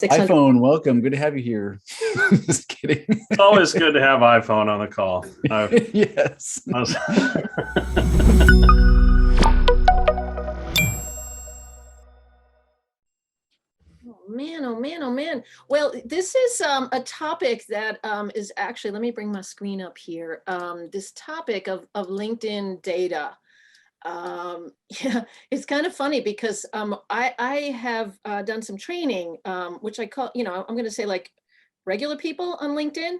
600. iPhone, welcome. Good to have you here. Just kidding. It's always good to have iPhone on the call. Yes. I was- Oh man, oh man, oh man. Well, this is a topic that is actually, let me bring my screen up here. This topic of LinkedIn data. Yeah, it's kind of funny because I have done some training, which I call, I'm going to say like regular people on LinkedIn.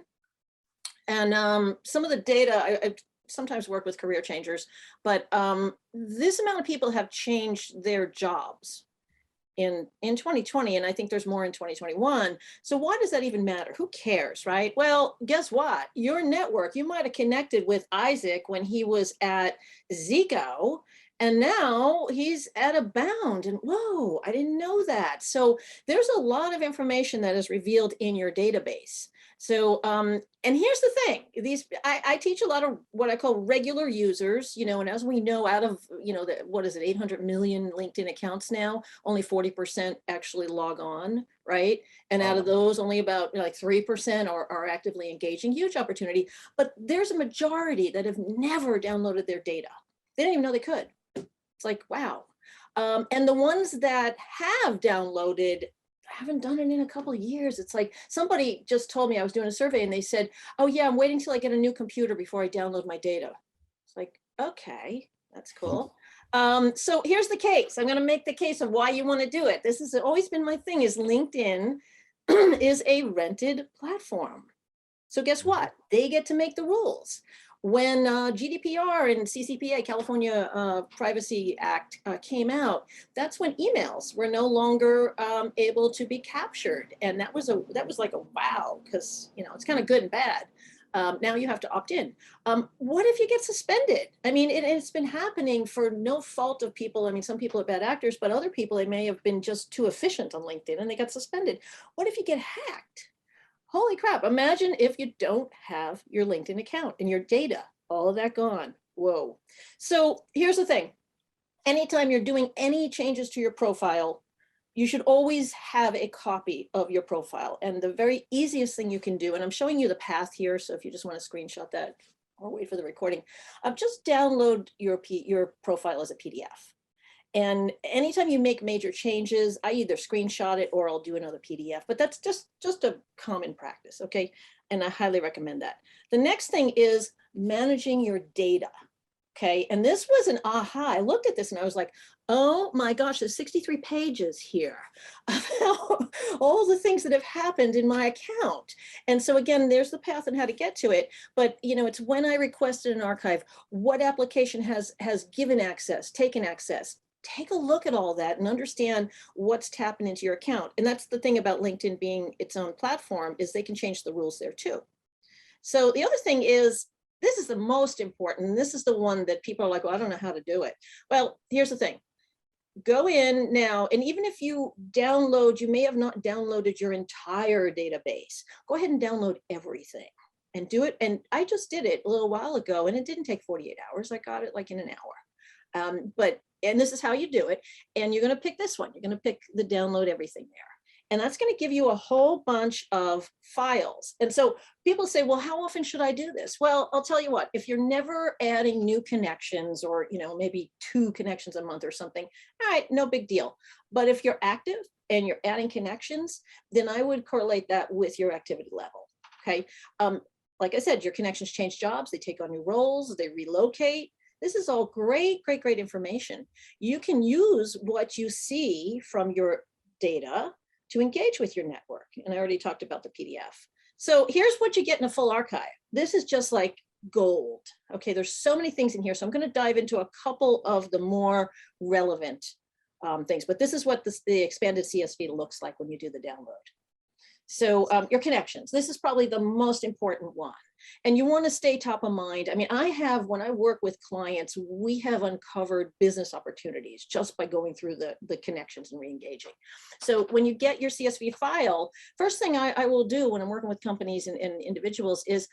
And some of the data, I sometimes work with career changers, but this amount of people have changed their jobs in 2020, and I think there's more in 2021. So why does that even matter? Who cares, right? Well, guess what? Your network, you might have connected with Isaac when he was at Zico, and now he's at Abound. And whoa, I didn't know that. So there's a lot of information that is revealed in your database. So, and here's the thing, I teach a lot of what I call regular users, and as we know, out of, what is it, 800 million LinkedIn accounts now, only 40% actually log on, right? And out of those, only about like 3% are actively engaging. Huge opportunity, but there's a majority that have never downloaded their data. They didn't even know they could. It's like, wow. And the ones that have downloaded haven't done it in a couple of years. It's like somebody just told me, I was doing a survey and they said, oh yeah, I'm waiting till I get a new computer before I download my data. It's like, okay, that's cool. So here's the case. I'm going to make the case of why you want to do it. This has always been my thing, is LinkedIn is a rented platform. So guess what? They get to make the rules. When GDPR and CCPA, California Privacy Act, came out, that's when emails were no longer able to be captured, and that was like a wow, because it's kind of good and bad. Now you have to opt in. What if you get suspended? I mean, it's been happening for no fault of people. I mean, some people are bad actors, but other people, they may have been just too efficient on LinkedIn and they got suspended. What if you get hacked? Holy crap, imagine if you don't have your LinkedIn account and your data, all of that gone. Whoa. So here's the thing. Anytime you're doing any changes to your profile, you should always have a copy of your profile. And the very easiest thing you can do, and I'm showing you the path here, so if you just want to screenshot that or wait for the recording, just download your profile as a PDF. And anytime you make major changes, I either screenshot it or I'll do another PDF, but that's just a common practice, okay? And I highly recommend that. The next thing is managing your data, okay? And this was an aha. I looked at this and I was like, oh my gosh, there's 63 pages here about all the things that have happened in my account. And so again, there's the path on how to get to it. But it's when I requested an archive, what application has given access, taken access. Take a look at all that and understand what's tapping into your account. And that's the thing about LinkedIn being its own platform, is they can change the rules there too. So the other thing is, this is the most important, and this is the one that people are like, well, I don't know how to do it. Well, here's the thing. Go in now, and even if you download, you may have not downloaded your entire database. Go ahead and download everything and do it. And I just did it a little while ago, and it didn't take 48 hours. I got it like in an hour. And this is how you do it. And you're going to pick this one. You're going to pick the download everything there. And that's going to give you a whole bunch of files. And so people say, well, how often should I do this? Well, I'll tell you what, if you're never adding new connections, or, maybe 2 connections a month or something, all right, no big deal. But if you're active and you're adding connections, then I would correlate that with your activity level. Okay. Like I said, your connections change jobs, they take on new roles, they relocate. This is all great, great, great information. You can use what you see from your data to engage with your network. And I already talked about the PDF. So here's what you get in a full archive. This is just like gold. Okay, there's so many things in here. So I'm going to dive into a couple of the more relevant things. But this is what the expanded CSV looks like when you do the download. So your connections, this is probably the most important one. And you want to stay top of mind. I mean, when I work with clients, we have uncovered business opportunities just by going through the connections and re-engaging. So when you get your CSV file, first thing I will do when I'm working with companies and individuals is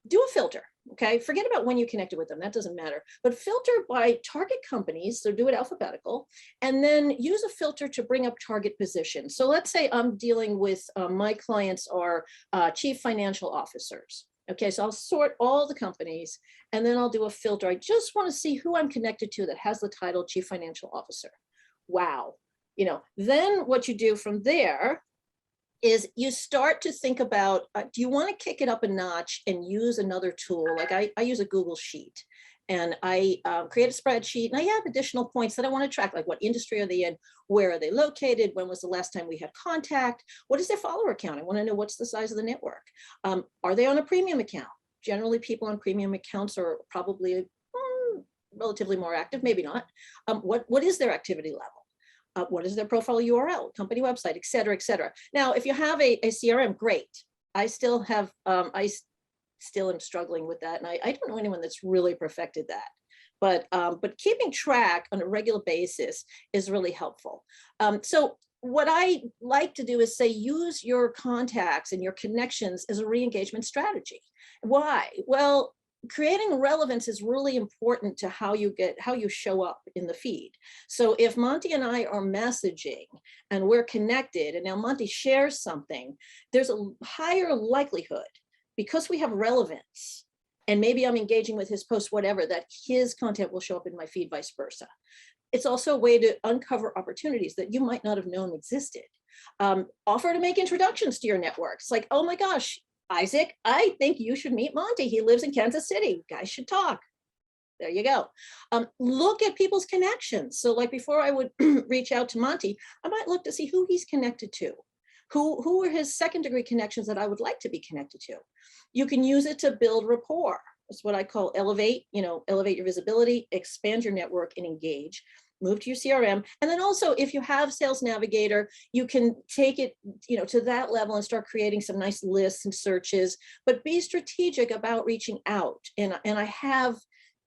do a filter, okay? Forget about when you connected with them, that doesn't matter. But filter by target companies, so do it alphabetical, and then use a filter to bring up target positions. So let's say I'm dealing with, my clients are chief financial officers. Okay, so I'll sort all the companies and then I'll do a filter. I just want to see who I'm connected to that has the title chief financial officer. Wow. Then what you do from there is you start to think about, do you want to kick it up a notch and use another tool? Like I use a Google Sheet, and I create a spreadsheet, and I have additional points that I want to track, like what industry are they in, where are they located, when was the last time we had contact, what is their follower count? I want to know what's the size of the network. Are they on a premium account? Generally, people on premium accounts are probably relatively more active, maybe not. What is their activity level? What is their profile URL, company website, et cetera, et cetera. Now, if you have a CRM, great. I still have, I still am struggling with that. And I don't know anyone that's really perfected that. But keeping track on a regular basis is really helpful. So what I like to do is say, use your contacts and your connections as a re-engagement strategy. Why? Well, creating relevance is really important to how you show up in the feed. So if Monty and I are messaging and we're connected, and now Monty shares something, there's a higher likelihood, because we have relevance, and maybe I'm engaging with his post, whatever, that his content will show up in my feed, vice versa. It's also a way to uncover opportunities that you might not have known existed. Offer to make introductions to your networks. Like, oh my gosh, Isaac, I think you should meet Monty. He lives in Kansas City. You guys should talk. There you go. Look at people's connections. So like before I would reach out to Monty, I might look to see who he's connected to. Who are his second degree connections that I would like to be connected to? You can use it to build rapport. That's what I call elevate, elevate your visibility, expand your network, and engage. Move to your CRM. And then also, if you have Sales Navigator, you can take it, to that level and start creating some nice lists and searches, but be strategic about reaching out. And I have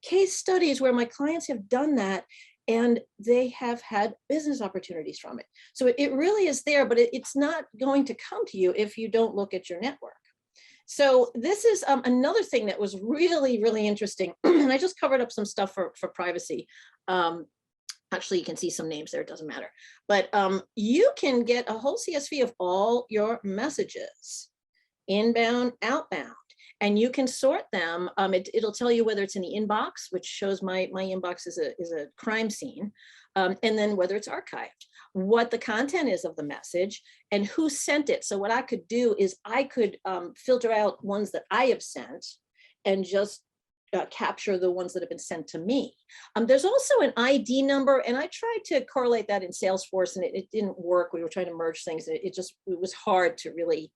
case studies where my clients have done that, and they have had business opportunities from it. So it really is there, but it's not going to come to you if you don't look at your network. So this is another thing that was really, really interesting. And I just covered up some stuff for privacy. Actually, you can see some names there, it doesn't matter. But you can get a whole CSV of all your messages, inbound, outbound, and you can sort them. It'll tell you whether it's in the inbox, which shows my inbox is a crime scene, and then whether it's archived, what the content is of the message, and who sent it. So what I could do is I could filter out ones that I have sent and just capture the ones that have been sent to me. There's also an ID number, and I tried to correlate that in Salesforce, and it didn't work. We were trying to merge things. It was hard to really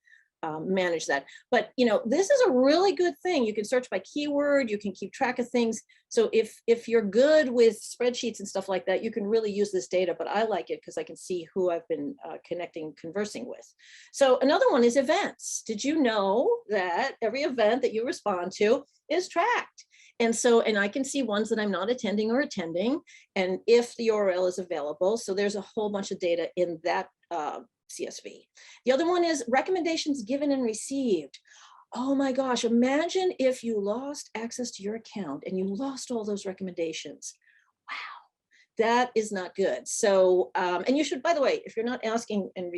manage that. But this is a really good thing. You can search by keyword. You can keep track of things. So if you're good with spreadsheets and stuff like that, you can really use this data. But I like it because I can see who I've been conversing with. So another one is events. Did you know that every event that you respond to is tracked? And I can see ones that I'm not attending or attending, and if the URL is available. So there's a whole bunch of data in that CSV. The other one is recommendations given and received. Oh my gosh, imagine if you lost access to your account and you lost all those recommendations. Wow, that is not good. So, and you should, by the way, if you're not asking and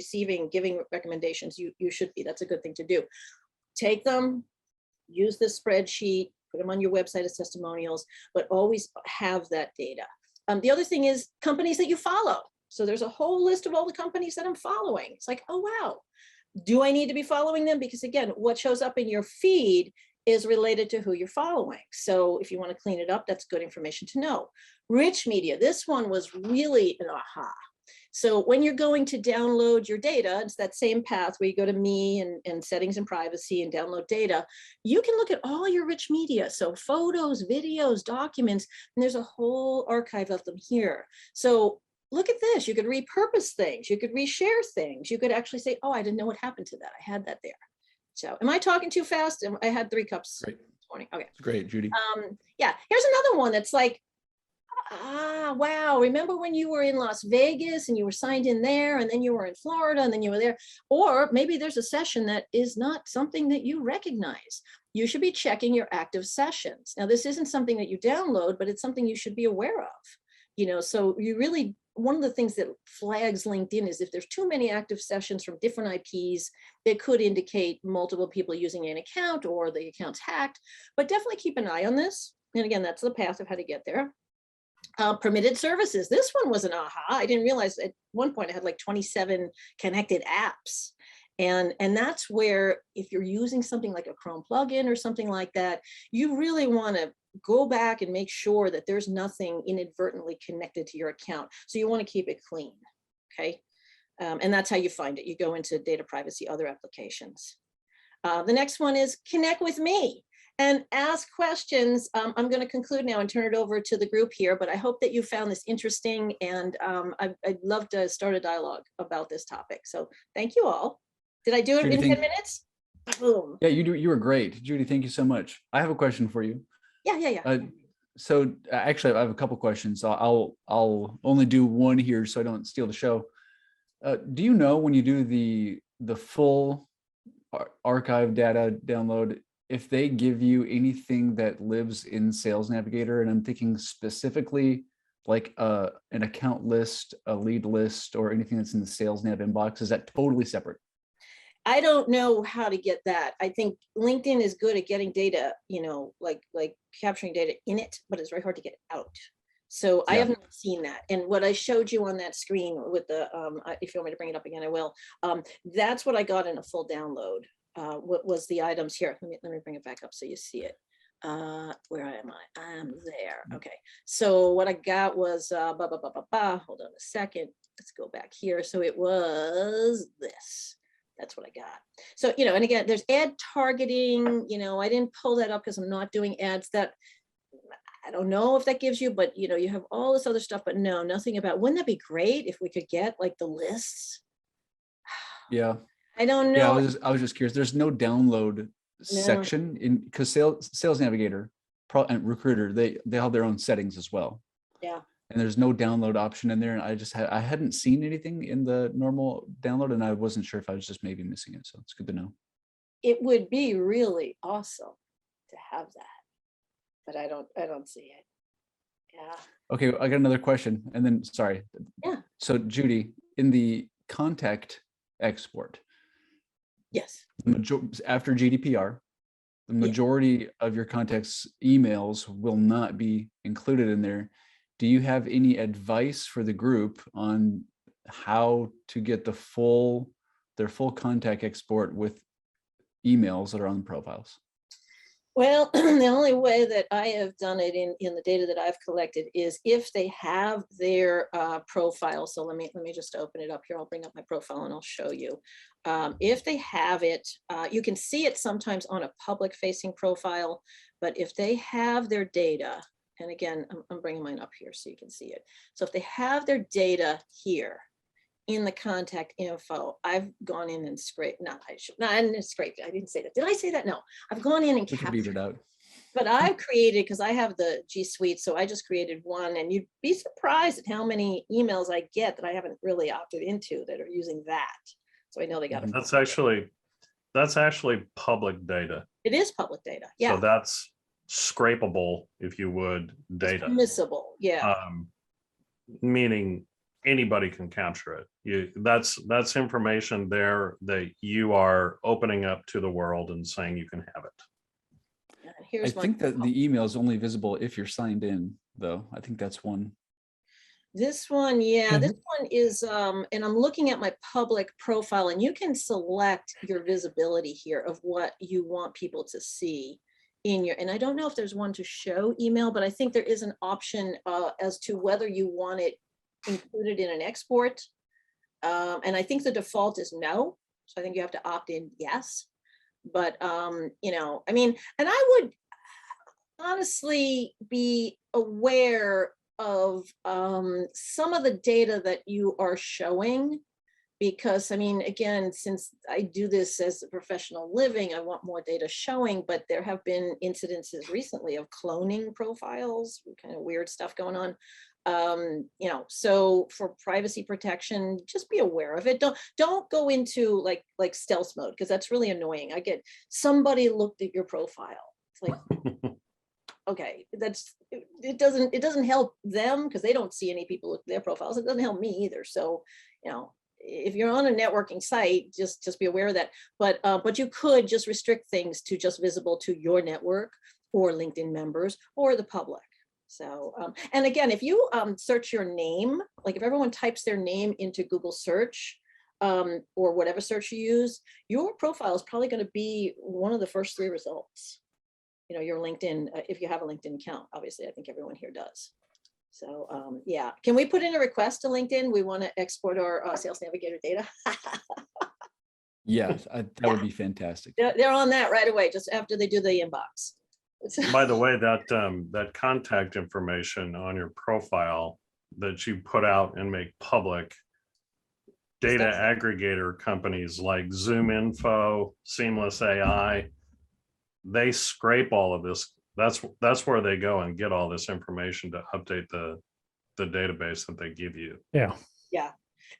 giving recommendations, you should be. That's a good thing to do. Take them, use this spreadsheet, put them on your website as testimonials, but always have that data. The other thing is companies that you follow. So there's a whole list of all the companies that I'm following. It's like, oh, wow. Do I need to be following them? Because again, what shows up in your feed is related to who you're following. So if you want to clean it up, that's good information to know. Rich media, this one was really an aha. So when you're going to download your data, it's that same path where you go to me and settings and privacy and download data. You can look at all your rich media. So photos, videos, documents, and there's a whole archive of them here. So look at this, you could repurpose things, you could reshare things, you could actually say, oh, I didn't know what happened to that. I had that there. So am I talking too fast? I had 3 cups Great. this morning. Okay. Great, Judy. Yeah, here's another one that's like, Ah, wow. Remember when you were in Las Vegas and you were signed in there, and then you were in Florida and then you were there? Or maybe there's a session that is not something that you recognize. You should be checking your active sessions. Now, this isn't something that you download, but it's something you should be aware of. So you really, one of the things that flags LinkedIn is if there's too many active sessions from different IPs, that could indicate multiple people using an account or the account's hacked, but definitely keep an eye on this. And again, that's the path of how to get there. Permitted services. This one was an aha. I didn't realize at one point I had like 27 connected apps. And that's where if you're using something like a Chrome plugin or something like that, you really want to go back and make sure that there's nothing inadvertently connected to your account. So you want to keep it clean. Okay. And that's how you find it. You go into data privacy, other applications. The next one is connect with me and ask questions. I'm going to conclude now and turn it over to the group here, but I hope that you found this interesting, and I'd love to start a dialogue about this topic. So thank you all. Did I do it Judy, in 10 minutes? Boom. Yeah, you were great. Judy, thank you so much. I have a question for you. Yeah. So actually, I have a couple questions. I'll only do one here so I don't steal the show. Do you know when you do the full archive data download, if they give you anything that lives in Sales Navigator? And I'm thinking specifically like an account list, a lead list, or anything that's in the Sales Nav inbox. Is that totally separate? I don't know how to get that. I think LinkedIn is good at getting data, like capturing data in it, but it's very hard to get out. So I Yeah. haven't seen that. And what I showed you on that screen with the, if you want me to bring it up again, I will. That's what I got in a full download. What was the items here? Let me bring it back up so you see it. Where am I? I'm there. Okay. So what I got was, hold on a second. Let's go back here. So it was this. That's what I got. So, and again, there's ad targeting, I didn't pull that up because I'm not doing ads. That I don't know if that gives you, but you have all this other stuff, but no, nothing about, wouldn't that be great if we could get like the lists? Yeah. I don't know. Yeah, I was just curious. There's no download section in, because Sales Navigator and Recruiter, they have their own settings as well. Yeah. And there's no download option in there. And I hadn't seen anything in the normal download, and I wasn't sure if I was just maybe missing it. So it's good to know. It would be really awesome to have that, but I don't see it. Yeah. Okay, I got another question, and then sorry. Yeah. So Judy, in the contact export, yes, after GDPR, the majority of your contacts emails will not be included in there. Do you have any advice for the group on how to get their full contact export with emails that are on profiles? Well, the only way that I have done it in the data that I've collected is if they have their profile. So let me just open it up here. I'll bring up my profile and I'll show you. If they have it, you can see it sometimes on a public facing profile, but if they have their data, and again, I'm bringing mine up here so you can see it. So if they have their data here in the contact info, I've gone in and scraped, I didn't scrape it. I didn't say that. Did I say that? No, I've gone in and captured it out. But I've created, because I have the G Suite, so I just created one, and you'd be surprised at how many emails I get that I haven't really opted into that are using that. So I know they got it. That's actually public data. It is public data. Yeah. So that's scrapable, if you would, data. It's permissible. Yeah. Meaning anybody can capture it. That's information there that you are opening up to the world and saying you can have it. I think that the email is only visible if you're signed in, though. I think that's one. This one, yeah, this one is, and I'm looking at my public profile, and you can select your visibility here of what you want people to see in your, and I don't know if there's one to show email, but I think there is an option as to whether you want it included in an export. And I think the default is no. So I think you have to opt in yes. But, I mean, and I would honestly be aware of some of the data that you are showing because I mean, again, since I do this as a professional living, I want more data showing, but there have been incidences recently of cloning profiles, kind of weird stuff going on. You know, so for privacy protection, just be aware of it. Don't go into like stealth mode, because that's really annoying. I get somebody looked at your profile. It's like, okay, it doesn't help them because they don't see any people look at their profiles. It doesn't help me either. So, you know, if you're on a networking site, just be aware of that. But you could just restrict things to just visible to your network or LinkedIn members or the public. So, and again, if you search your name, like if everyone types their name into Google search, or whatever search you use, your profile is probably going to be one of the first 3 results. You know, your LinkedIn, if you have a LinkedIn account, obviously, I think everyone here does. So yeah, can we put in a request to LinkedIn? We want to export our Sales Navigator data. Yeah, that would be fantastic. They're on that right away, just after they do the inbox. By the way, that contact information on your profile that you put out and make public, data aggregator companies like ZoomInfo, Seamless AI, they scrape all of this. That's where they go and get all this information to update the database that they give you. Yeah. Yeah.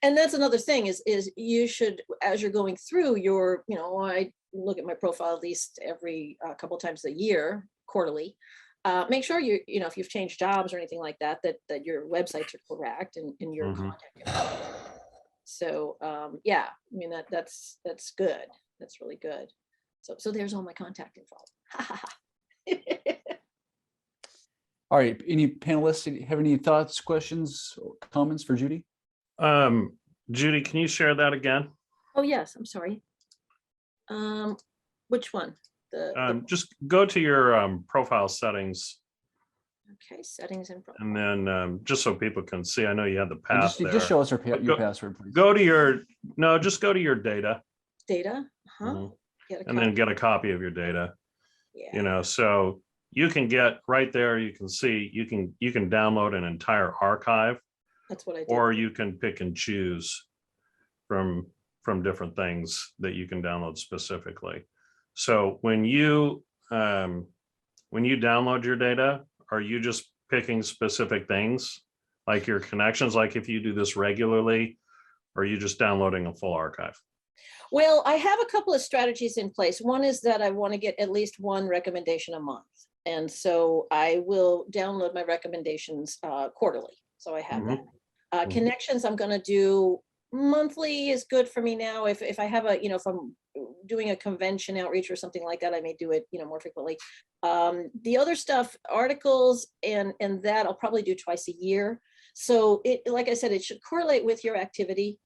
And that's another thing is you should, as you're going through your, you know, I look at my profile at least every couple of times a year, quarterly. Make sure you know, if you've changed jobs or anything like that, that your websites are correct and your contact info. So yeah, I mean, that's good. That's really good. So there's all my contact info. All right, any panelists have any thoughts, questions, or comments for Judy? Judy, can you share that again? Oh yes, I'm sorry. Which one? Just go to your profile settings. Okay, settings and profile. And then just so people can see, I know you had the And path there. just show us your password, please. Go to your, no, just go to your data. Data, Mhm. Get a And then copy. get a copy of your data. Yeah. You know, so you can get right there, you can see, you can download an entire archive, That's what I did. or you can pick and choose from different things that you can download specifically. So when you download your data, are you just picking specific things like your connections? Like if you do this regularly, or are you just downloading a full archive? Well, I have a couple of strategies in place. One is that I want to get at least one recommendation a month. And so I will download my recommendations quarterly. So I have that. Connections I'm going to do monthly is good for me now. If I have a, you know, if I'm doing a convention outreach or something like that, I may do it, you know, more frequently. The other stuff, articles and that I'll probably do twice a year. So it, like I said, it should correlate with your activity.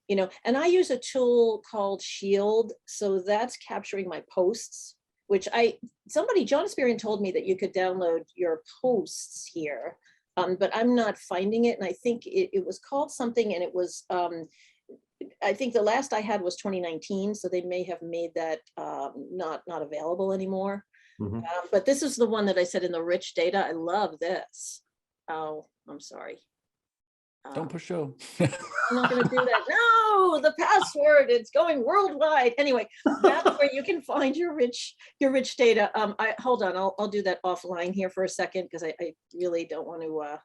You know, and I use a tool called Shield. So that's capturing my posts, which John Spirian told me that you could download your posts here, but I'm not finding it. And I think it was called something, and it was, I think the last I had was 2019. So they may have made that not available anymore. But this is the one that I said in the rich data. I love this. Oh, I'm sorry. Don't push show. I'm not going to do that. No, the password, it's going worldwide. Anyway, that's where you can find your rich data. Hold on, I'll do that offline here for a second, because I really don't want to,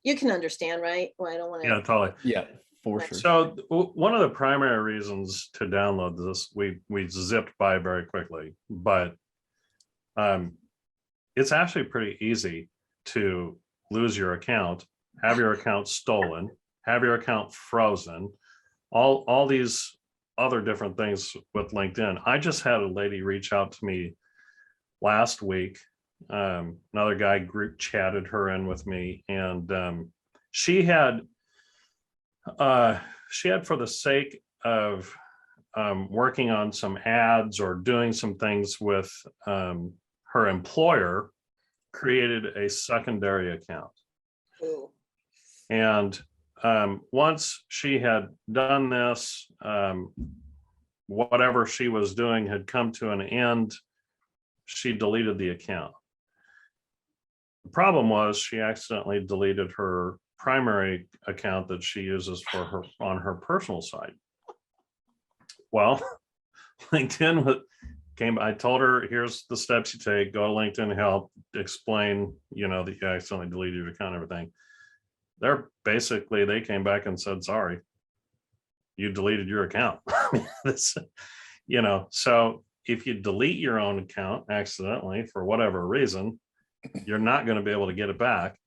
you can understand, right? Well, I don't want to. Yeah, totally. Yeah, for sure. So one of the primary reasons to download this, we zipped by very quickly, but it's actually pretty easy to lose your account, have your account stolen, have your account frozen, all these other different things with LinkedIn. I just had a lady reach out to me last week. Another guy group chatted her in with me, and she had for the sake of working on some ads or doing some things with her employer, created a secondary account. Ooh. And once she had done this, whatever she was doing had come to an end, she deleted the account. The problem was she accidentally deleted her primary account that she uses for her on her personal site. Well, LinkedIn I told her, here's the steps you take, go to LinkedIn Help, explain, that you accidentally deleted your account and everything. They came back and said, sorry, you deleted your account. I mean, so if you delete your own account accidentally for whatever reason, you're not going to be able to get it back.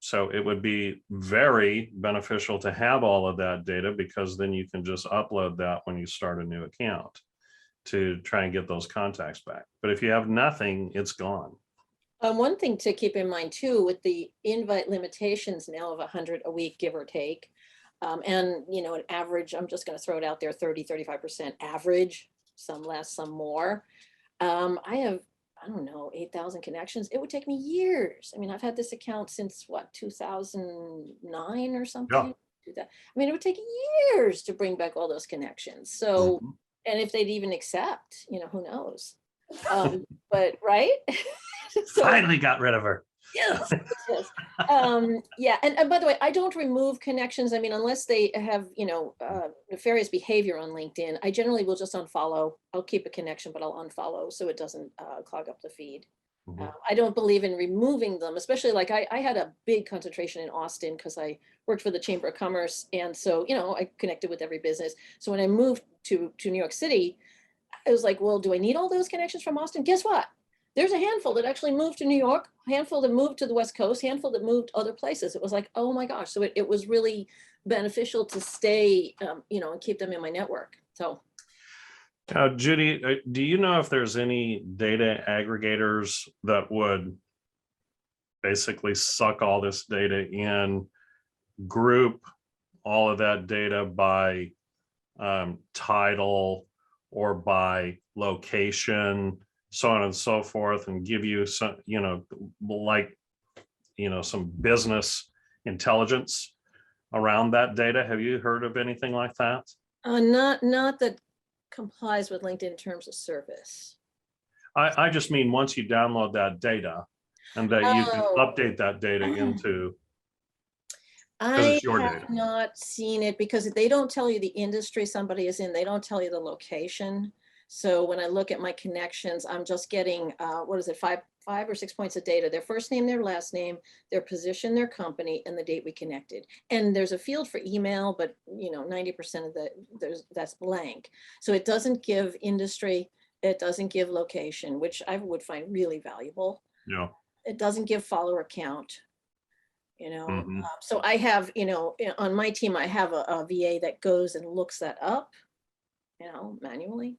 So it would be very beneficial to have all of that data, because then you can just upload that when you start a new account to try and get those contacts back. But if you have nothing, it's gone. One thing to keep in mind too, with the invite limitations now of 100 a week, give or take, and an average, I'm just going to throw it out there, 35% average, some less, some more. I have, I don't know, 8,000 connections. It would take me years. I mean, I've had this account since what, 2009 or something? Yeah. I mean, it would take years to bring back all those connections. So, and if they'd even accept, who knows? But right. So, finally got rid of her. Yes. Yeah. And by the way, I don't remove connections. I mean, unless they have, nefarious behavior on LinkedIn, I generally will just unfollow. I'll keep a connection, but I'll unfollow so it doesn't clog up the feed. I don't believe in removing them, especially like I had a big concentration in Austin because I worked for the Chamber of Commerce. And so, I connected with every business. So when I moved to New York City, I was like, well, do I need all those connections from Austin? Guess what? There's a handful that actually moved to New York, a handful that moved to the West Coast, handful that moved other places. It was like, oh my gosh. So it was really beneficial to stay, and keep them in my network. So. Judy, do you know if there's any data aggregators that would basically suck all this data in, group all of that data by title or by location, so on and so forth, and give you some, some business intelligence around that data? Have you heard of anything like that? Not that complies with LinkedIn terms of service. I just mean once you download that data and that you can update that data into. I have not seen it because they don't tell you the industry somebody is in. They don't tell you the location. So when I look at my connections, I'm just getting, five or 6 points of data: their first name, their last name, their position, their company, and the date we connected. And there's a field for email, but 90% of that's blank. So it doesn't give industry, it doesn't give location, which I would find really valuable. Yeah. It doesn't give follower count. So I have, on my team, I have a VA that goes and looks that up, manually.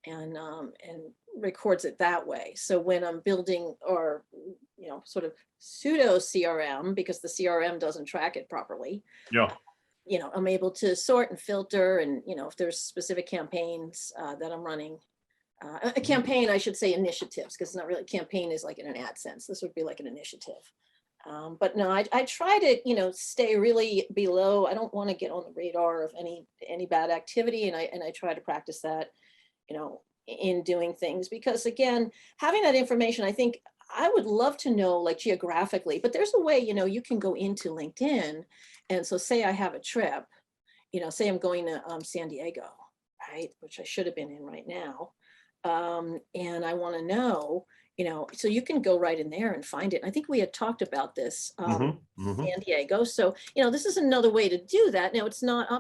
And records it that way. So when I'm building or, sort of pseudo CRM, because the CRM doesn't track it properly, I'm able to sort and filter, and, if there's specific campaigns that I'm running, a campaign, I should say initiatives, because it's not really, campaign is like in an ad sense. This would be like an initiative. But no, I try to, stay really below. I don't want to get on the radar of any bad activity. And I try to practice that, in doing things, because again, having that information, I think I would love to know, like, geographically, but there's a way, you can go into LinkedIn. And so say I have a trip, say I'm going to San Diego, right, which I should have been in right now. And I want to know, so you can go right in there and find it. I think we had talked about this, San Diego. So, this is another way to do that. Now, it's not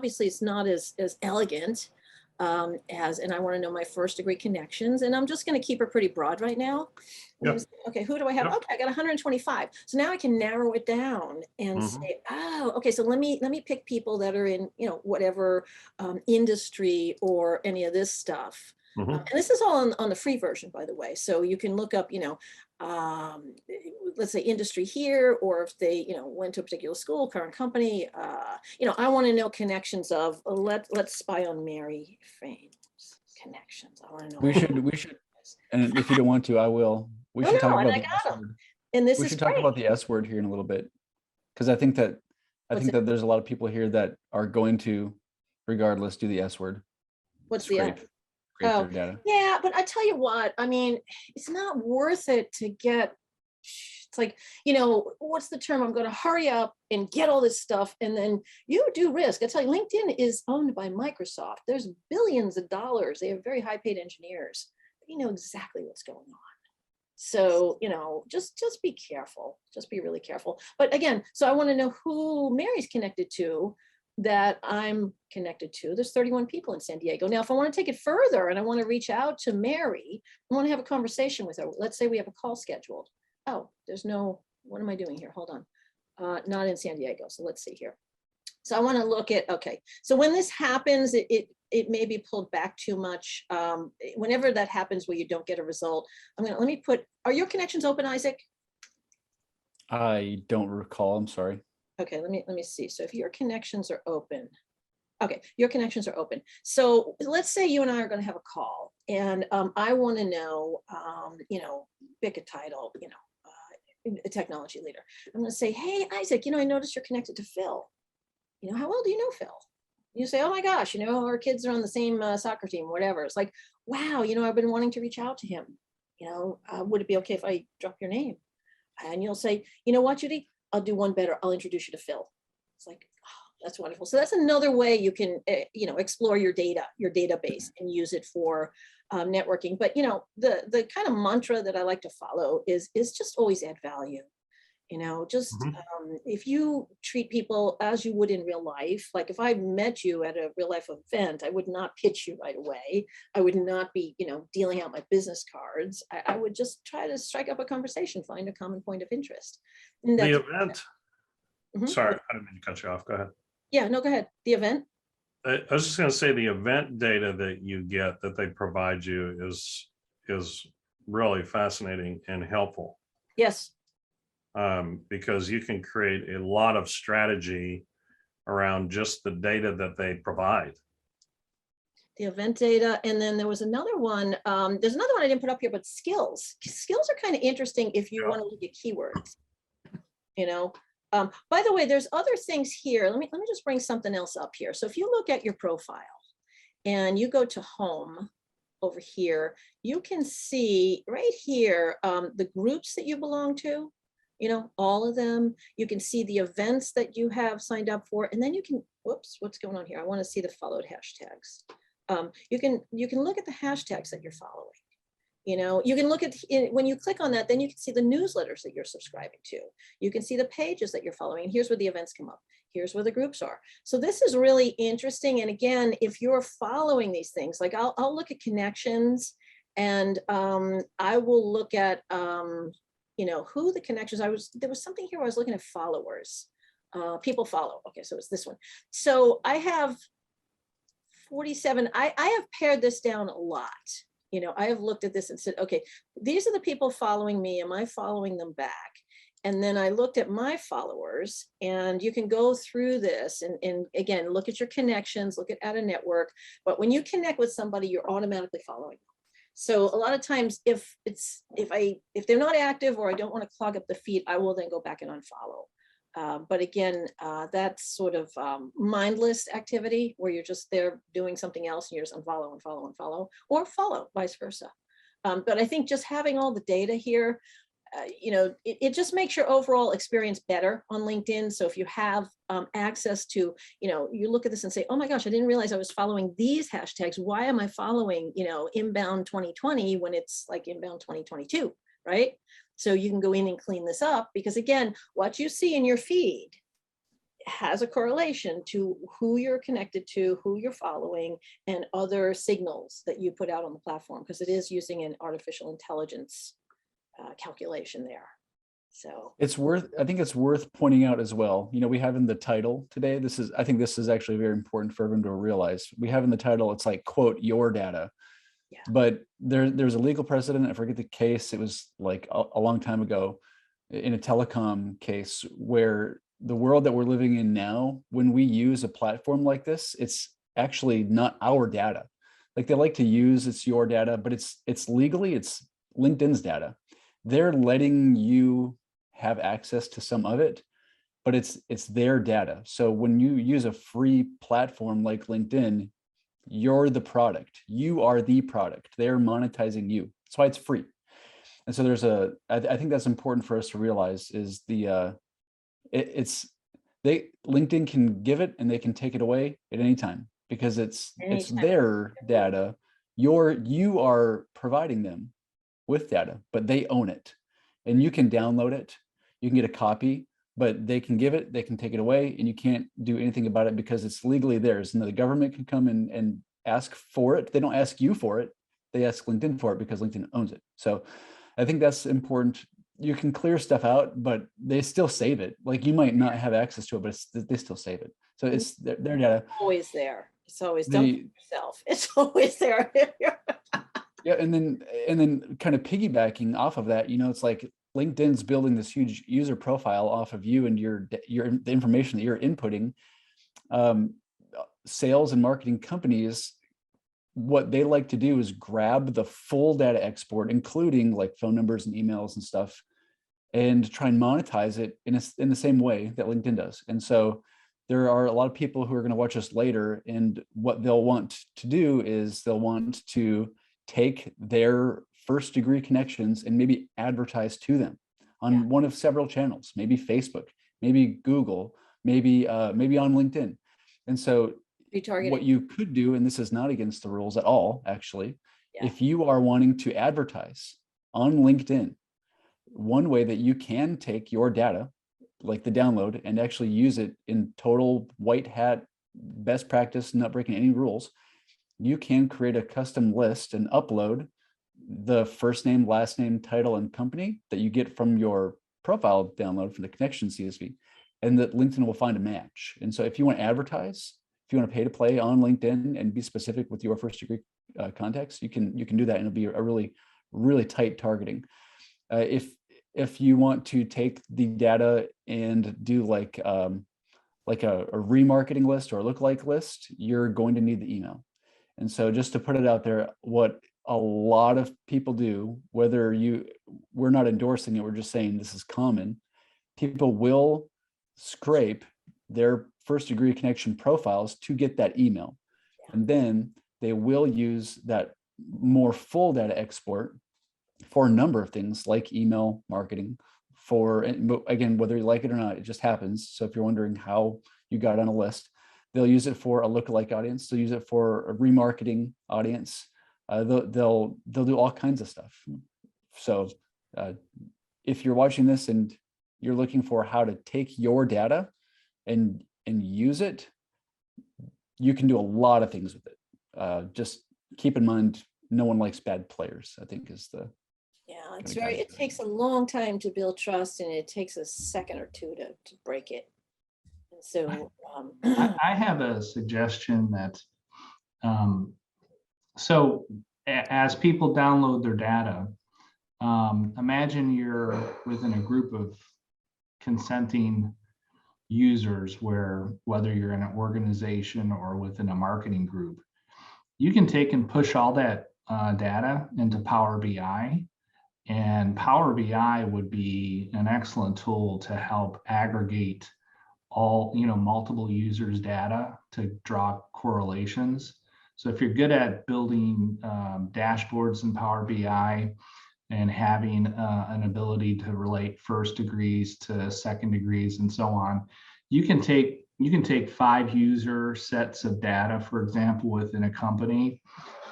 as elegant and I want to know my first degree connections, and I'm just going to keep it pretty broad right now. Yep. Okay, who do I have? Yep. Okay, I got 125. So now I can narrow it down and say, oh, okay, so let me pick people that are in, whatever industry or any of this stuff. And this is all on the free version, by the way. So you can look up, let's say industry here, or if they, went to a particular school, current company. I want to know connections of, let's spy on Mary Fame's connections. I want to know. We should, and if you don't want to, I will. We should talk about the S word. And this we is should great. talk about the S word here in a little bit, because I think that there's a lot of people here that are going to, regardless, do the S word. What's the S? Data. Yeah, but I tell you what, I mean, it's not worth it to get it's like, what's the term? I'm going to hurry up and get all this stuff. And then you do risk. I tell you, LinkedIn is owned by Microsoft. There's billions of dollars. They have very high paid engineers. They know exactly what's going on. So, just be careful, just be really careful. But again, so I want to know who Mary's connected to that I'm connected to. There's 31 people in San Diego. Now, if I want to take it further and I want to reach out to Mary, I want to have a conversation with her. Let's say we have a call scheduled. Oh, what am I doing here? Hold on. Not in San Diego. So let's see here. So I want to look at, okay. So when this happens, it may be pulled back too much. Whenever that happens where you don't get a result, let me put, are your connections open, Isaac? I don't recall, I'm sorry. Okay, let me see. So if your connections are open, okay, your connections are open. So let's say you and I are going to have a call, and I want to know, pick a title, a technology leader. I'm going to say, hey, Isaac, I noticed you're connected to Phil. How well do you know Phil? You say, oh my gosh, our kids are on the same soccer team, whatever. It's like, wow, I've been wanting to reach out to him. Would it be okay if I drop your name? And you'll say, you know what, Judy? I'll do one better. I'll introduce you to Phil. It's like, oh, that's wonderful. So that's another way you can, explore your database and use it for networking. But, the kind of mantra that I like to follow is just always add value. If you treat people as you would in real life, like if I met you at a real life event, I would not pitch you right away. I would not be, dealing out my business cards. I would just try to strike up a conversation, find a common point of interest. The event, Mhm. sorry, I didn't mean to cut you off. Go ahead. Yeah, no, go ahead. The event. I was just going to say the event data that you get that they provide you is really fascinating and helpful. Yes. Because you can create a lot of strategy around just the data that they provide. The event data. And then there was another one. There's another one I didn't put up here, but skills. Skills are kind of interesting if you want to look at keywords. By the way, there's other things here. Let me just bring something else up here. So if you look at your profile and you go to home over here, you can see right here the groups that you belong to. All of them. You can see the events that you have signed up for, and then you can, whoops, what's going on here? I want to see the followed hashtags. You can look at the hashtags that you're following. You can look at, when you click on that, then you can see the newsletters that you're subscribing to. You can see the pages that you're following, and here's where the events come up. Here's where the groups are. So this is really interesting. And again, if you're following these things, like I'll look at connections, and I will look at who the connections. There was something here where I was looking at followers. People follow. Okay, so it's this one. So I have 47. I have pared this down a lot. I have looked at this and said, okay, these are the people following me. Am I following them back? And then I looked at my followers, and you can go through this and again, look at your connections, look at add a network. But when you connect with somebody, you're automatically following them. So a lot of times if they're not active or I don't want to clog up the feed, I will then go back and unfollow. But again, that's sort of mindless activity where you're just there doing something else and you're just unfollow and follow and follow, or follow, vice versa. But I think just having all the data here, it just makes your overall experience better on LinkedIn. So if you have access to, you look at this and say, oh my gosh, I didn't realize I was following these hashtags. Why am I following, inbound 2020 when it's like inbound 2022, right? So you can go in and clean this up, because again, what you see in your feed has a correlation to who you're connected to, who you're following, and other signals that you put out on the platform, because it is using an artificial intelligence calculation there. So I think it's worth pointing out as well, we have in the title today, I think this is actually very important for everyone to realize. We have in the title, it's like, quote, your data. Yeah. But there's a legal precedent, I forget the case, it was like a long time ago in a telecom case, where the world that we're living in now, when we use a platform like this, it's actually not our data. Like they like to use it's your data, but it's legally, it's LinkedIn's data. They're letting you have access to some of it, but it's their data. So when you use a free platform like LinkedIn, you're the product. You are the product. They're monetizing you. That's why it's free. And so I think that's important for us to realize is LinkedIn can give it and they can take it away at any time because it's Anytime. their data. You are providing them with data, but they own it, and you can download it. You can get a copy, but they can give it, they can take it away, and you can't do anything about it because it's legally theirs. And the government can come and ask for it. They don't ask you for it. They ask LinkedIn for it because LinkedIn owns it. So I think that's important. You can clear stuff out, but they still save it. Like you might not have access to it, but they still save it. So it's their data. Always there. It's always, don't fool yourself. It's always there. Yeah, and then kind of piggybacking off of that, it's like LinkedIn's building this huge user profile off of you and the information that you're inputting. Sales and marketing companies, what they like to do is grab the full data export, including like phone numbers and emails and stuff, and try and monetize it in the same way that LinkedIn does. And so there are a lot of people who are going to watch us later, and what they'll want to do is they'll want to take their first degree connections and maybe advertise to them on one of several channels, maybe Facebook, maybe Google, maybe on LinkedIn. And so what you could do, and this is not against the rules at all, actually, if you are wanting to advertise on LinkedIn, one way that you can take your data, like the download, and actually use it in total white hat, best practice, not breaking any rules, you can create a custom list and upload the first name, last name, title, and company that you get from your profile download from the connection CSV, and that LinkedIn will find a match. And so if you want to advertise, if you want to pay to play on LinkedIn and be specific with your first degree contacts, you can do that, and it'll be a really, really tight targeting. If you want to take the data and do like a remarketing list or a lookalike list, you're going to need the email. And so just to put it out there, what a lot of people do, we're not endorsing it, we're just saying this is common. People will scrape their first degree connection profiles to get that email. And then they will use that more full data export for a number of things like email marketing, again, whether you like it or not, it just happens. So if you're wondering how you got on a list, they'll use it for a lookalike audience. They'll use it for a remarketing audience. They'll do all kinds of stuff. So if you're watching this and you're looking for how to take your data and use it, you can do a lot of things with it. Just keep in mind, no one likes bad players, I think is the. Yeah, it takes a long time to build trust, and it takes a second or two to break it. And so I have a suggestion that so as people download their data, imagine you're within a group of consenting users where, whether you're in an organization or within a marketing group, you can take and push all that data into Power BI. And Power BI would be an excellent tool to help aggregate all, multiple users' data to draw correlations. So if you're good at building dashboards in Power BI and having an ability to relate first degrees to second degrees and so on, you can take 5 user sets of data, for example, within a company,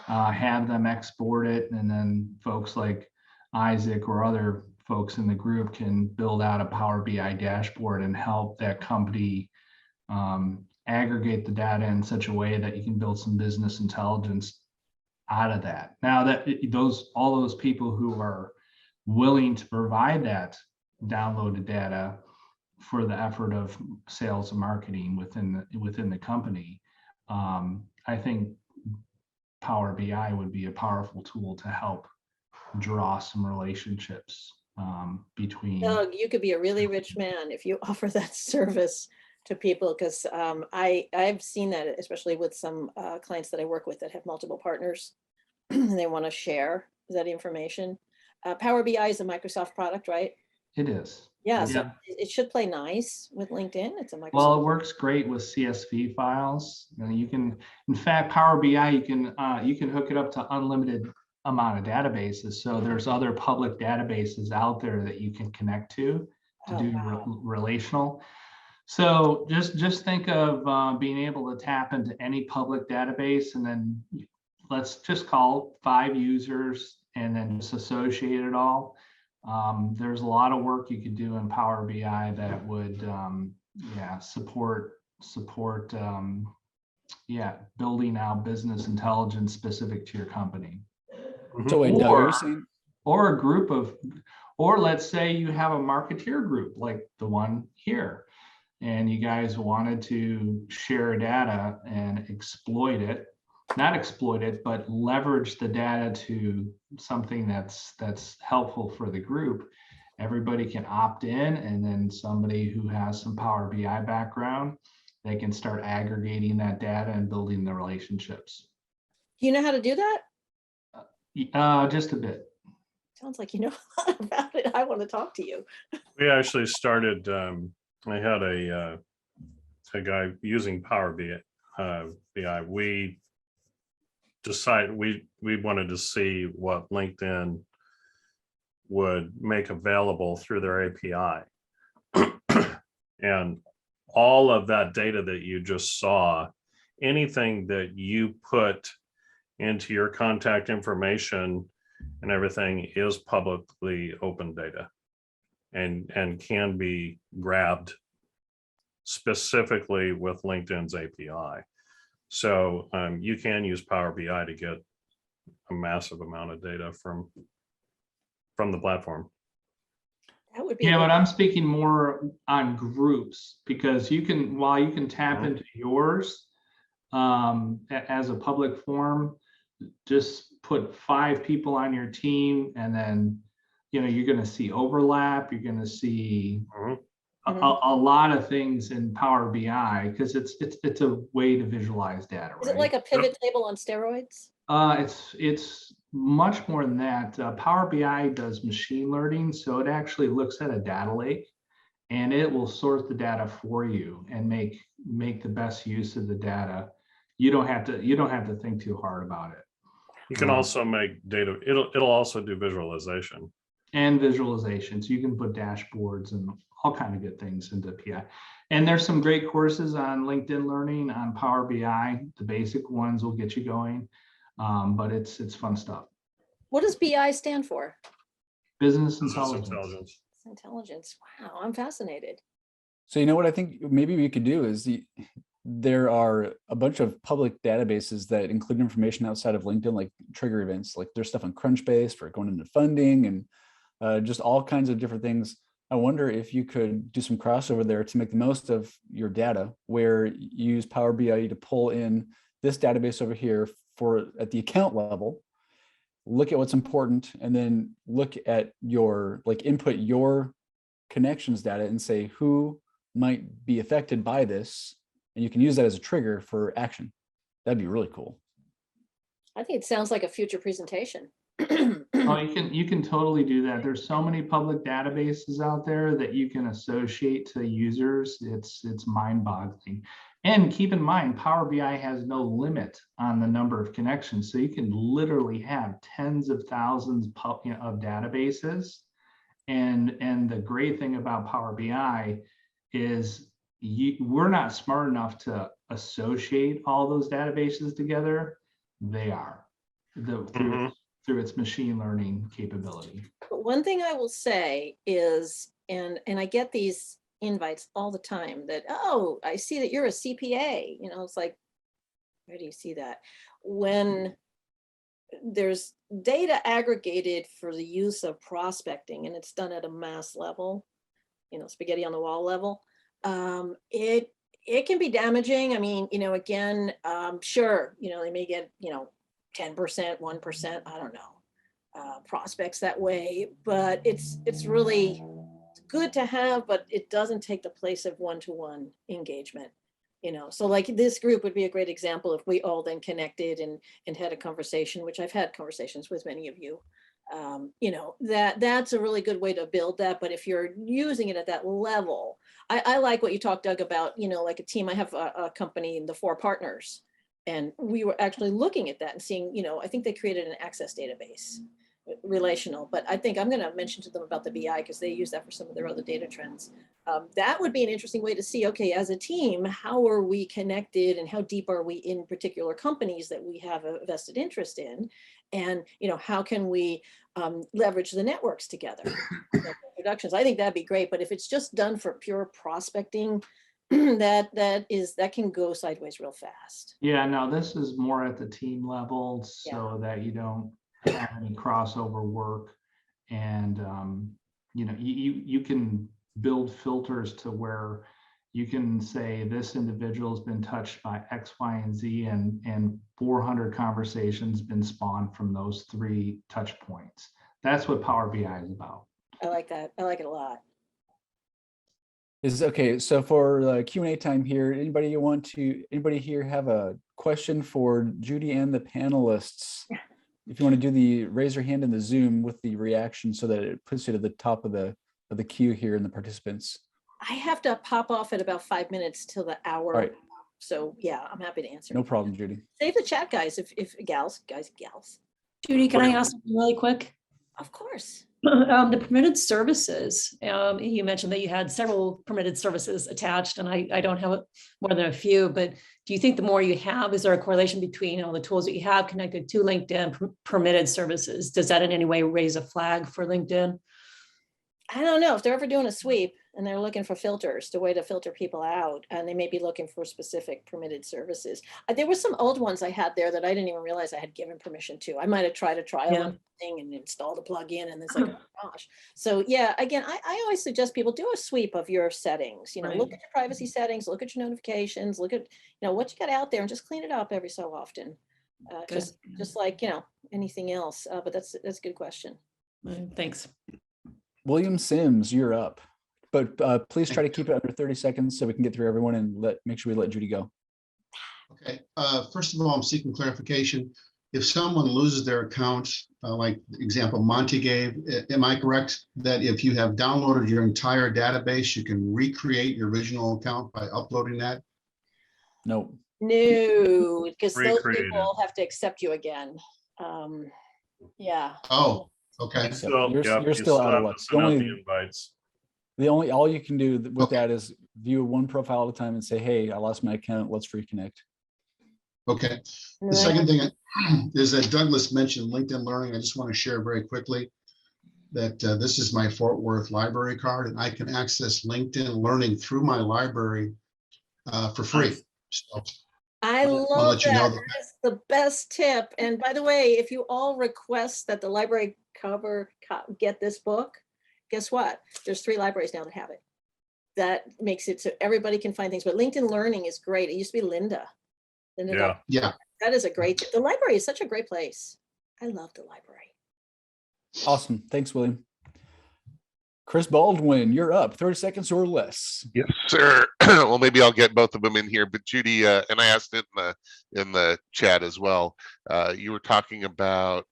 have them export it, and then folks like Isaac or other folks in the group can build out a Power BI dashboard and help that company aggregate the data in such a way that you can build some business intelligence out of that. Now that all those people who are willing to provide that downloaded data for the effort of sales and marketing within the company, I think Power BI would be a powerful tool to help draw some relationships between. Doug, you could be a really rich man if you offer that service to people, because I've seen that, especially with some clients that I work with that have multiple partners and they want to share that information. Power BI is a Microsoft product, right? It is. Yeah, so it should play nice with LinkedIn. It's a Microsoft. Well, it works great with CSV files. You can, in fact, Power BI, you can hook it up to unlimited amount of databases. So there's other public databases out there that you can connect to Oh, do wow. relational. So just think of being able to tap into any public database, and then let's just call 5 users and then just associate it all. There's a lot of work you could do in Power BI that would support building out business intelligence specific to your company. So wait, Doug, Or- you're saying, Or a group of, or let's say you have a marketeer group like the one here, and you guys wanted to share data and exploit it, not exploit it, but leverage the data to something that's helpful for the group. Everybody can opt in, and then somebody who has some Power BI background, they can start aggregating that data and building the relationships. Do you know how to do that? Just a bit. Sounds like you know a lot about it. I want to talk to you. We actually started, I had a guy using Power BI. We decided we wanted to see what LinkedIn would make available through their API. And all of that data that you just saw, anything that you put into your contact information and everything is publicly open data and can be grabbed specifically with LinkedIn's API. So you can use Power BI to get a massive amount of data from the platform. That would be. Yeah, but I'm speaking more on groups, because you can, while you can tap into yours as a public forum, just put 5 people on your team, and then you're going to see overlap. You're going to see a lot of things in Power BI, because it's a way to visualize data. Is it like a pivot table on steroids? It's much more than that. Power BI does machine learning, so it actually looks at a data lake, and it will sort the data for you and make the best use of the data. You don't have to think too hard about it. You can also make data. It'll also do visualization. And visualizations. You can put dashboards and all kind of good things into PI. And there's some great courses on LinkedIn Learning on Power BI. The basic ones will get you going, but it's fun stuff. What does BI stand for? Business Business intelligence. Intelligence. Wow, I'm fascinated. so you know what I think maybe we could do is there are a bunch of public databases that include information outside of LinkedIn, like trigger events, like there's stuff on Crunchbase for going into funding and just all kinds of different things. I wonder if you could do some crossover there to make the most of your data, where you use Power BI to pull in this database over here for at the account level, look at what's important, and then look at input your connections data and say who might be affected by this. And you can use that as a trigger for action. That'd be really cool. I think it sounds like a future presentation. Oh, you can totally do that. There's so many public databases out there that you can associate to users. It's mind-boggling. And keep in mind, Power BI has no limit on the number of connections. So you can literally have tens of thousands of databases. And the great thing about Power BI is we're not smart enough to associate all those databases together. They are through its machine learning capability. But one thing I will say is, and I get these invites all the time that, oh, I see that you're a CPA. It's like, where do you see that? When there's data aggregated for the use of prospecting, and it's done at a mass level, spaghetti on the wall level, it can be damaging. I mean, again, sure, they may get, 10%, 1%, I don't know, prospects that way, but it's really good to have, but it doesn't take the place of one-to-one engagement. So like this group would be a great example if we all then connected and had a conversation, which I've had conversations with many of you. That's a really good way to build that. But if you're using it at that level, I like what you talked, Doug, about, like a team. I have a company, the 4 partners, And we were actually looking at that and seeing, I think they created an access database, relational, but I think I'm going to mention to them about the BI because they use that for some of their other data trends. That would be an interesting way to see, okay, as a team, how are we connected and how deep are we in particular companies that we have a vested interest in? And, how can we leverage the networks together? Introductions. I think that'd be great, but if it's just done for pure prospecting, that can go sideways real fast. Yeah, no, this is more at the team level so that you don't have any crossover work. And, you can build filters to where you can say this individual has been touched by X, Y, and Z, and 400 conversations been spawned from those 3 touch points. That's what Power BI is about. I like that. I like it a lot. Okay, so for Q&A time here, anybody here have a question for Judy and the panelists? If you want to do the raise your hand in the Zoom with the reaction so that it puts you to the top of the queue here in the participants. I have to pop off at about 5 minutes till the hour. All right. So yeah, I'm happy to answer. No problem, Judy. Save the chat, guys, if gals. Judy, can I ask something really quick? Of course. The permitted services, you mentioned that you had several permitted services attached, and I don't have more than a few, but do you think the more you have, is there a correlation between all the tools that you have connected to LinkedIn permitted services? Does that in any way raise a flag for LinkedIn? I don't know if they're ever doing a sweep and they're looking for filters, the way to filter people out, and they may be looking for specific permitted services. There were some old ones I had there that I didn't even realize I had given permission to. I might have tried a trial thing and installed a plugin, and it's like, oh gosh. So yeah, again, I always suggest people do a sweep of your settings. Look at your privacy settings, look at your notifications, look at what you got out there, and just clean it up every so often. Just like anything else. But that's a good question. Thanks. William Sims, you're up. But please try to keep it under 30 seconds so we can get through everyone and make sure we let Judy go. Okay. First of all, I'm seeking clarification. If someone loses their account, like the example Monty gave, am I correct that if you have downloaded your entire database, you can recreate your original account by uploading that? No. No, because those Recreated. people have to accept you again. Yeah. Oh, okay. You're still out of luck. All you can do with that is view one profile at a time and say, hey, I lost my account, let's reconnect. Okay. The second thing is that Douglas mentioned LinkedIn Learning. I just want to share very quickly that this is my Fort Worth library card, and I can access LinkedIn Learning through my library for free. So I love that. That's the best tip. And by the way, if you all request that the library get this book, guess what? There's 3 libraries now that have it. That makes it so everybody can find things. But LinkedIn Learning is great. It used to be Linda. Yeah. That is a great tip. The library is such a great place. I love the library. Awesome. Thanks, William. Chris Baldwin, you're up. 30 seconds or less. Yes, sir. Well, maybe I'll get both of them in here, but Judy, and I asked it in the chat as well. You were talking about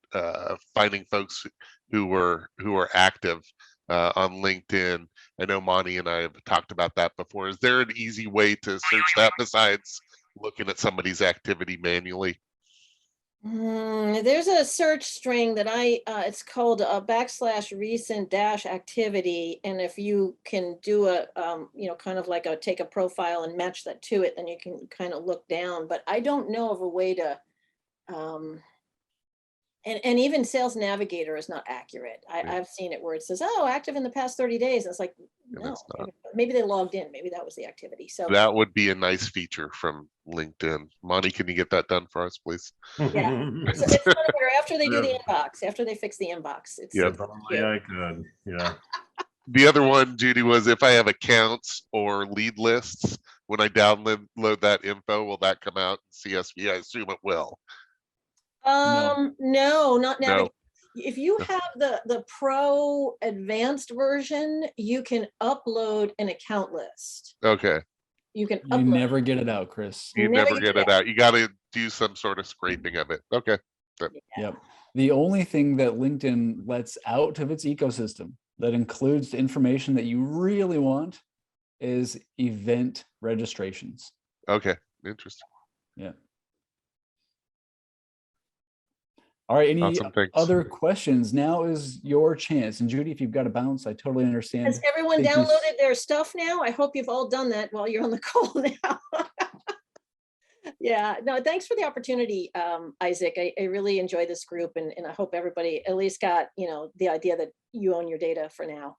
finding folks who were active on LinkedIn. I know Monty and I have talked about that before. Is there an easy way to search that besides looking at somebody's activity manually? There's a search string that it's called a /recent-activity. And if you can do a, kind of like take a profile and match that to it, then you can kind of look down. But I don't know of a way to, and even Sales Navigator is not accurate. I've seen it where it says, oh, active in the past 30 days. And it's like, no, maybe they logged in. Maybe that was the activity. So that would be a nice feature from LinkedIn. Monty, can you get that done for us, please? Yeah. So it's after they do the inbox, after they fix the inbox. Yeah, I could. Yeah. The other one, Judy, was if I have accounts or lead lists, when I download that info, will that come out in CSV? I assume it will. No, not now. No. If you have the pro advanced version, you can upload an account list. Okay. You can You never get it out, Chris. You never get it out. You got to do some sort of scraping of it. Okay. Yep. The only thing that LinkedIn lets out of its ecosystem that includes the information that you really want is event registrations. Okay. Interesting. Yeah. All right, any Awesome, thanks. other questions? Now is your chance. And Judy, if you've got to bounce, I totally understand. Has everyone Thank you. downloaded their stuff now? I hope you've all done that while you're on the call now. Yeah, no, thanks for the opportunity, Isaac. I really enjoy this group, and I hope everybody at least got, the idea that you own your data for now.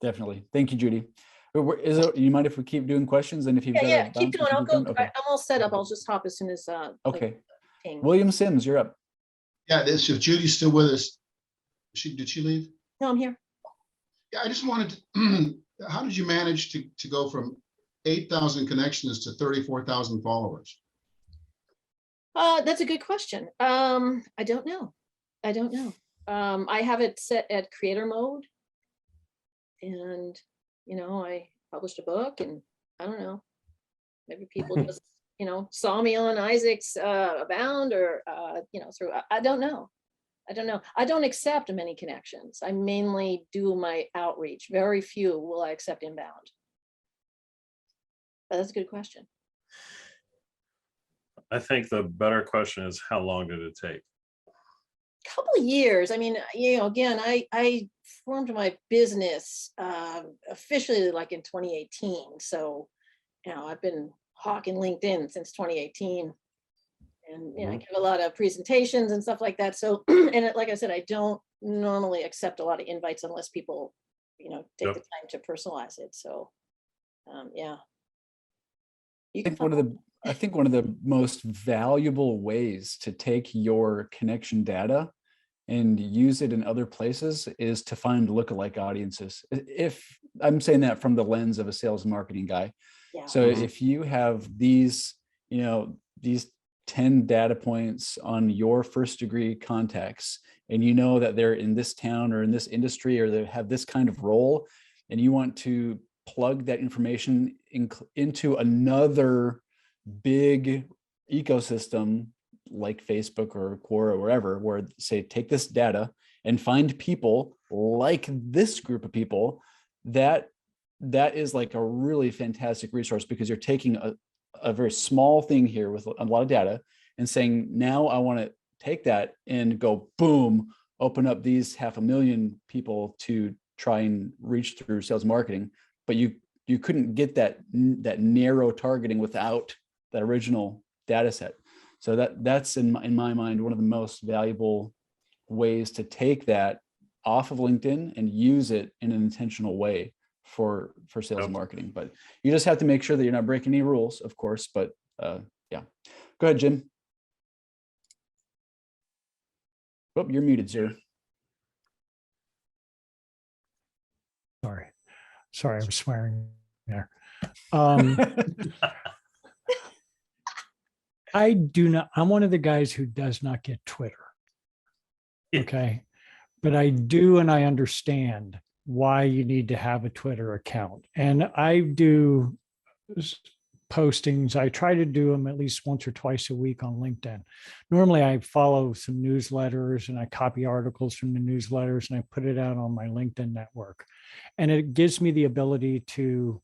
Definitely. Thank you, Judy. You mind if we keep doing questions? And if you've got Yeah, to keep bounce, going. we I'll can keep go. going? Okay. I'm all set up. I'll just hop as soon as Okay. ping. William Sims, you're up. Yeah, this, if Judy's still with us, did she leave? No, I'm here. Yeah, I just wanted to, how did you manage to go from 8,000 connections to 34,000 followers? That's a good question. I don't know. I have it set at creator mode, and I published a book, and I don't know. Maybe people just saw me on Isaac's Abound, or through. I don't know. I don't accept many connections. I mainly do my outreach. Very few will I accept inbound. But that's a good question. I think the better question is, how long did it take? Couple of years. I mean, again, I formed my business officially like in 2018. So, I've been hawking LinkedIn since 2018, and I give a lot of presentations and stuff like that. So, and like I said, I don't normally accept a lot of invites unless people, take the time to personalize it. So, yeah. You can I think one of the most valuable ways to take your connection data and use it in other places is to find lookalike audiences. If I'm saying that from the lens of a sales marketing guy. Yeah. So if you have these 10 data points on your first degree contacts, and you know that they're in this town or in this industry, or they have this kind of role, and you want to plug that information into another big ecosystem like Facebook or Quora or wherever, where say, take this data and find people like this group of people, that is like a really fantastic resource, because you're taking a very small thing here with a lot of data and saying, now I want to take that and go, boom, open up these 500,000 people to try and reach through sales marketing. But you couldn't get that narrow targeting without that original data set. So that's in my mind one of the most valuable ways to take that off of LinkedIn and use it in an intentional way for sales and marketing. But you just have to make sure that you're not breaking any rules, of course. But yeah, go ahead, Jim. Oh, you're muted, sir. Sorry, I was swearing there. I'm one of the guys who does not get Twitter. Okay. But I do, and I understand why you need to have a Twitter account. And I do postings. I try to do them at least once or twice a week on LinkedIn. Normally I follow some newsletters and I copy articles from the newsletters and I put it out on my LinkedIn network. And it gives me the ability to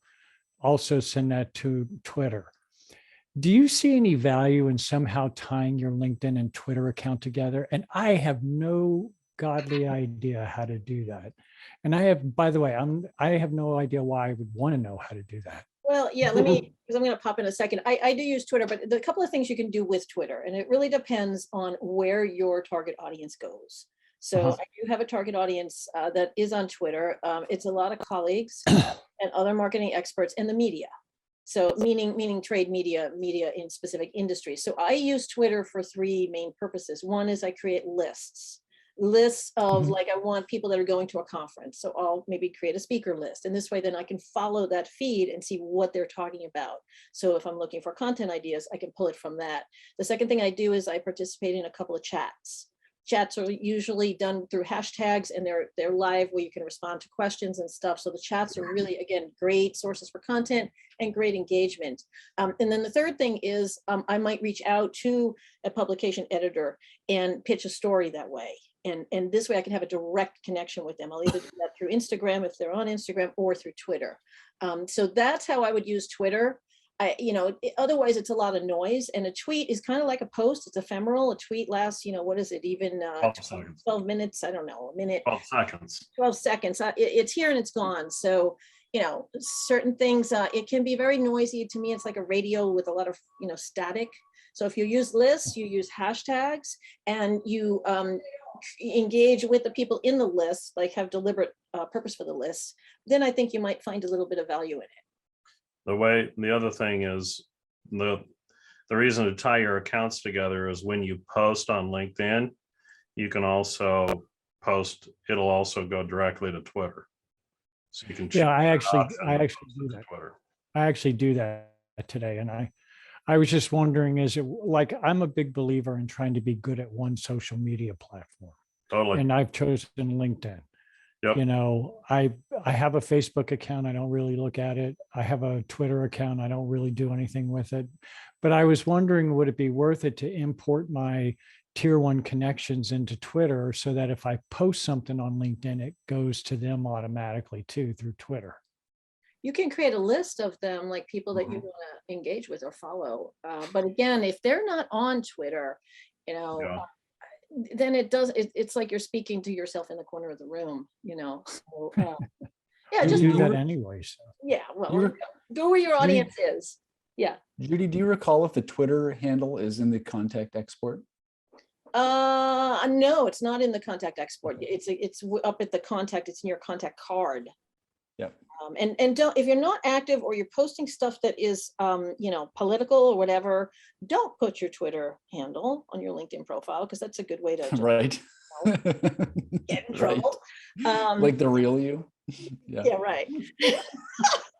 also send that to Twitter. Do you see any value in somehow tying your LinkedIn and Twitter account together? And I have no godly idea how to do that. And I have, by the way, I have no idea why I would want to know how to do that. Well, yeah, let me, because I'm going to pop in a second. I do use Twitter, but the couple of things you can do with Twitter, and it really depends on where your target audience goes. So I do have a target audience that is on Twitter. It's a lot of colleagues and other marketing experts in the media. So meaning trade media in specific industries. So I use Twitter for three main purposes. One is I create lists of like, I want people that are going to a conference. So I'll maybe create a speaker list. And this way, then I can follow that feed and see what they're talking about. So if I'm looking for content ideas, I can pull it from that. The second thing I do is I participate in a couple of chats. Chats are usually done through hashtags, and they're live where you can respond to questions and stuff. So the chats are really, again, great sources for content and great engagement. And then the third thing is I might reach out to a publication editor and pitch a story that way. And this way I can have a direct connection with them. I'll either do that through Instagram if they're on Instagram, or through Twitter. So that's how I would use Twitter. Otherwise it's a lot of noise, and a tweet is kind of like a post. It's ephemeral. A tweet lasts, what is it, even 12 seconds. 12 minutes, I don't know, a minute, 12 seconds. 12 seconds. It's here and it's gone. So, certain things, it can be very noisy. To me, it's like a radio with a lot of, static. So if you use lists, you use hashtags, and you engage with the people in the list, like have deliberate purpose for the list, then I think you might find a little bit of value in it. The other thing is the reason to tie your accounts together is when you post on LinkedIn, you can also post, it'll also go directly to Twitter. So you can. Yeah, I actually post do to that. Twitter. I actually do that today. And I was just wondering, is it like, I'm a big believer in trying to be good at one social media platform. Totally. And I've chosen LinkedIn. Yep. I have a Facebook account. I don't really look at it. I have a Twitter account. I don't really do anything with it. But I was wondering, would it be worth it to import my tier 1 connections into Twitter so that if I post something on LinkedIn, it goes to them automatically too through Twitter? You can create a list of them, like people that you want to engage with or follow. But again, if they're not on Twitter, then it's like you're speaking to yourself in the corner of the room, So, yeah, I just do that anyways. Yeah, well, go where your audience is. Yeah. Judy, do you recall if the Twitter handle is in the contact export? No, it's not in the contact export. It's up at the contact. It's in your contact card. Yep. And don't, if you're not active or you're posting stuff that is, political or whatever, don't put your Twitter handle on your LinkedIn profile, because that's a good way to just, Right. get in trouble. Like the real you. Yeah, right.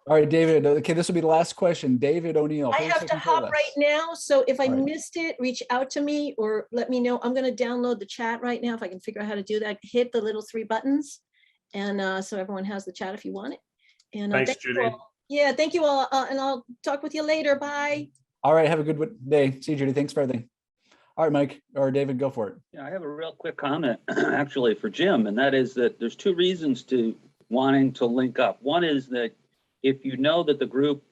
All right, David. Okay, this will be the last question. David O'Neill. I have to hop right now. So if I All right. missed it, reach out to me or let me know. I'm going to download the chat right now. If I can figure out how to do that, hit the little 3 buttons. And so everyone has the chat if you want it. And Thanks, thank you Judy. all. Yeah, thank you all. And I'll talk with you later. Bye. All right, have a good day. See you, Judy. Thanks for everything. All right, Mike or David, go for it. Yeah, I have a real quick comment actually for Jim, and that is that there's 2 reasons to wanting to link up. One is that if you know that the group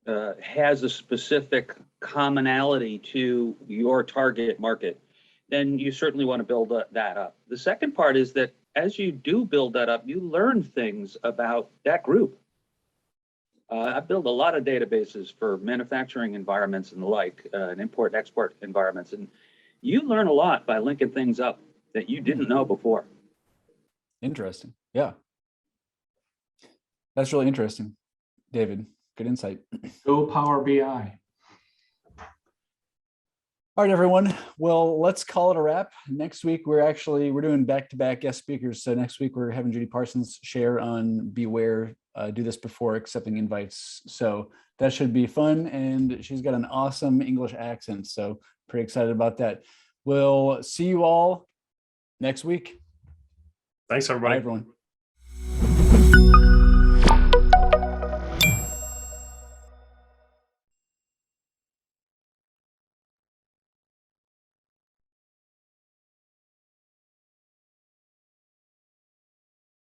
has a specific commonality to your target market, then you certainly want to build that up. The second part is that as you do build that up, you learn things about that group. I build a lot of databases for manufacturing environments and the like, and import and export environments. And you learn a lot by linking things up that you didn't know before. Interesting. Yeah. That's really interesting. David, good insight. Go Power BI. All right, everyone. Well, let's call it a wrap. Next week, we're doing back-to-back guest speakers. So next week, we're having Judy Parsons share on Beware, do this before accepting invites. So that should be fun. And she's got an awesome English accent. So pretty excited about that. We'll see you all next week. Thanks, everybody. Bye, everyone.